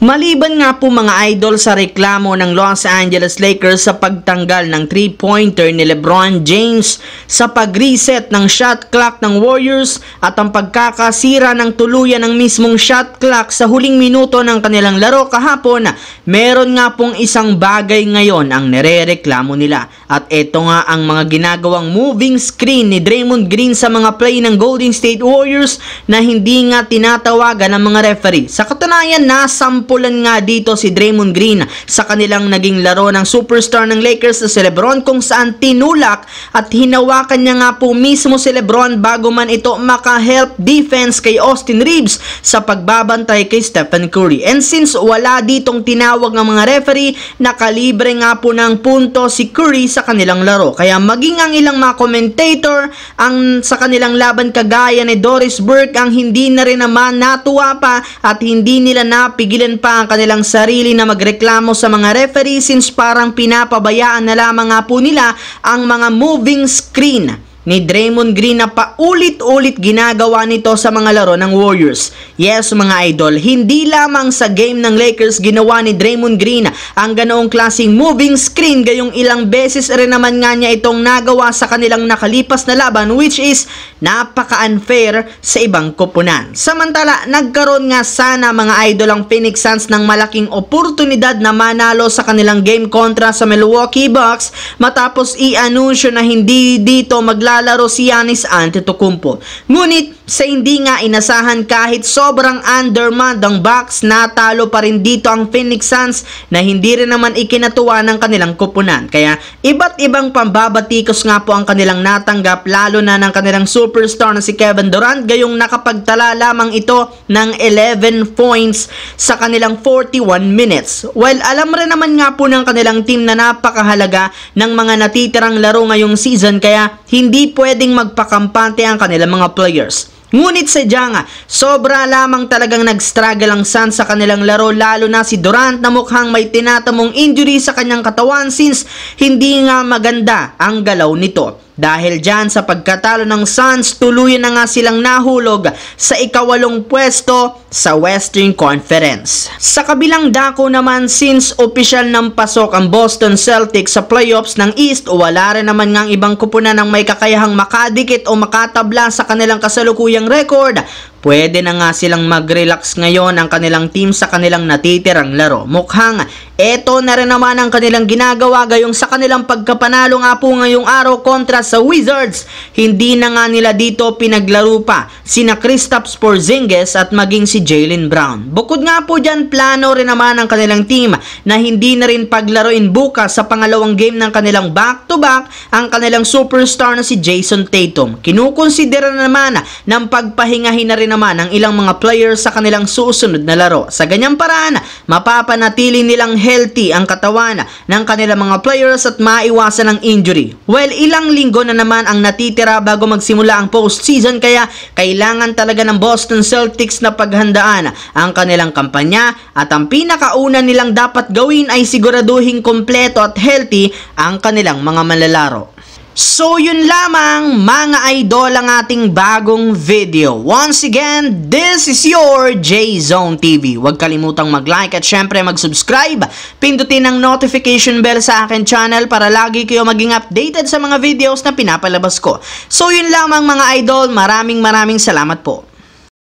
Maliban nga po mga idol sa reklamo ng Los Angeles Lakers sa pagtanggal ng 3-pointer ni LeBron James, sa pag-reset ng shot clock ng Warriors at ang pagkakasira ng tuluyan ng mismong shot clock sa huling minuto ng kanilang laro kahapon, meron nga pong isang bagay ngayon ang nirereklamo nila. At ito nga ang mga ginagawang moving screen ni Draymond Green sa mga play ng Golden State Warriors na hindi nga tinatawagan ng mga referee. Sa katunayan, nasampulan nga dito si Draymond Green sa kanilang naging laro ng superstar ng Lakers na si LeBron, kung saan tinulak at hinawakan niya nga po mismo si LeBron bago man ito maka-help defense kay Austin Reeves sa pagbabantay kay Stephen Curry. And since wala ditong tinawag ng mga referee, nakalibre nga po ng punto si Curry sa kanilang laro. Kaya maging ang ilang mga commentator ang sa kanilang laban kagaya ni Doris Burke ang hindi na rin naman natuwa pa at hindi nila napigilan pa ang kanilang sarili na magreklamo sa mga referee, since parang pinapabayaan na lamang nga po nila ang mga moving screen ni Draymond Green na paulit-ulit ginagawa nito sa mga laro ng Warriors. Yes mga idol, hindi lamang sa game ng Lakers ginawa ni Draymond Green ang ganoong klaseng moving screen, gayong ilang beses rin naman nga niya itong nagawa sa kanilang nakalipas na laban, which is napaka-unfair sa ibang koponan. Samantala, nagkaroon nga sana mga idol ang Phoenix Suns ng malaking oportunidad na manalo sa kanilang game kontra sa Milwaukee Bucks matapos i-anunsyo na hindi dito maglalaro si Giannis Antetokounmpo. Ngunit sa hindi nga inasahan, kahit sobrang undermanned ang Bucks, natalo pa rin dito ang Phoenix Suns na hindi rin naman ikinatuwa ng kanilang koponan. Kaya iba't ibang pambabatikos nga po ang kanilang natanggap, lalo na ng kanilang superstar na si Kevin Durant, gayong nakapagtala lamang ito ng 11 points sa kanilang 41 minutes. While alam rin naman nga po ng kanilang team na napakahalaga ng mga natitirang laro ngayong season, kaya hindi pwedeng magpakampante ang kanilang mga players. Ngunit sadya nga, sobra lamang talagang nag-struggle ang Suns sa kanilang laro, lalo na si Durant na mukhang may tinatamong injury sa kanyang katawan, since hindi nga maganda ang galaw nito. Dahil dyan sa pagkatalo ng Suns, tuluyan na nga silang nahulog sa ika-8 pwesto sa Western Conference. Sa kabilang dako naman, since opisyal ng pasok ang Boston Celtics sa playoffs ng East, wala rin naman nga ibang kupunan ng may kakayahang makadikit o makatabla sa kanilang kasalukuyang record. Pwede na nga silang mag-relax ngayon ang kanilang team sa kanilang natitirang laro. Mukhang eto na rin naman ang kanilang ginagawa, gayong sa kanilang pagkapanalo nga po ngayong araw kontra sa Wizards. Hindi na nga nila dito pinaglaro pa sina Kristaps Porzingis at maging si Jaylen Brown. Bukod nga po dyan, plano rin naman ang kanilang team na hindi na rin paglaruin bukas sa pangalawang game ng kanilang back-to-back ang kanilang superstar na si Jason Tatum. Kinukonsidera na naman ng pagpahingahin na rin naman ang ilang mga players sa kanilang susunod na laro. Sa ganyang paraan, mapapanatili nilang healthy ang katawan ng kanilang mga players at maiwasan ang injury. Well, ilang linggo na naman ang natitira bago magsimula ang postseason, kaya kailangan talaga ng Boston Celtics na paghandaan ang kanilang kampanya, at ang pinakauna nilang dapat gawin ay siguraduhin kompleto at healthy ang kanilang mga manlalaro. So yun lamang mga idol ang ating bagong video. Once again, this is your J-Zone TV. Huwag kalimutang mag-like at syempre mag-subscribe. Pindutin ang notification bell sa akin channel para lagi kayo maging updated sa mga videos na pinapalabas ko. So yun lamang mga idol, maraming salamat po.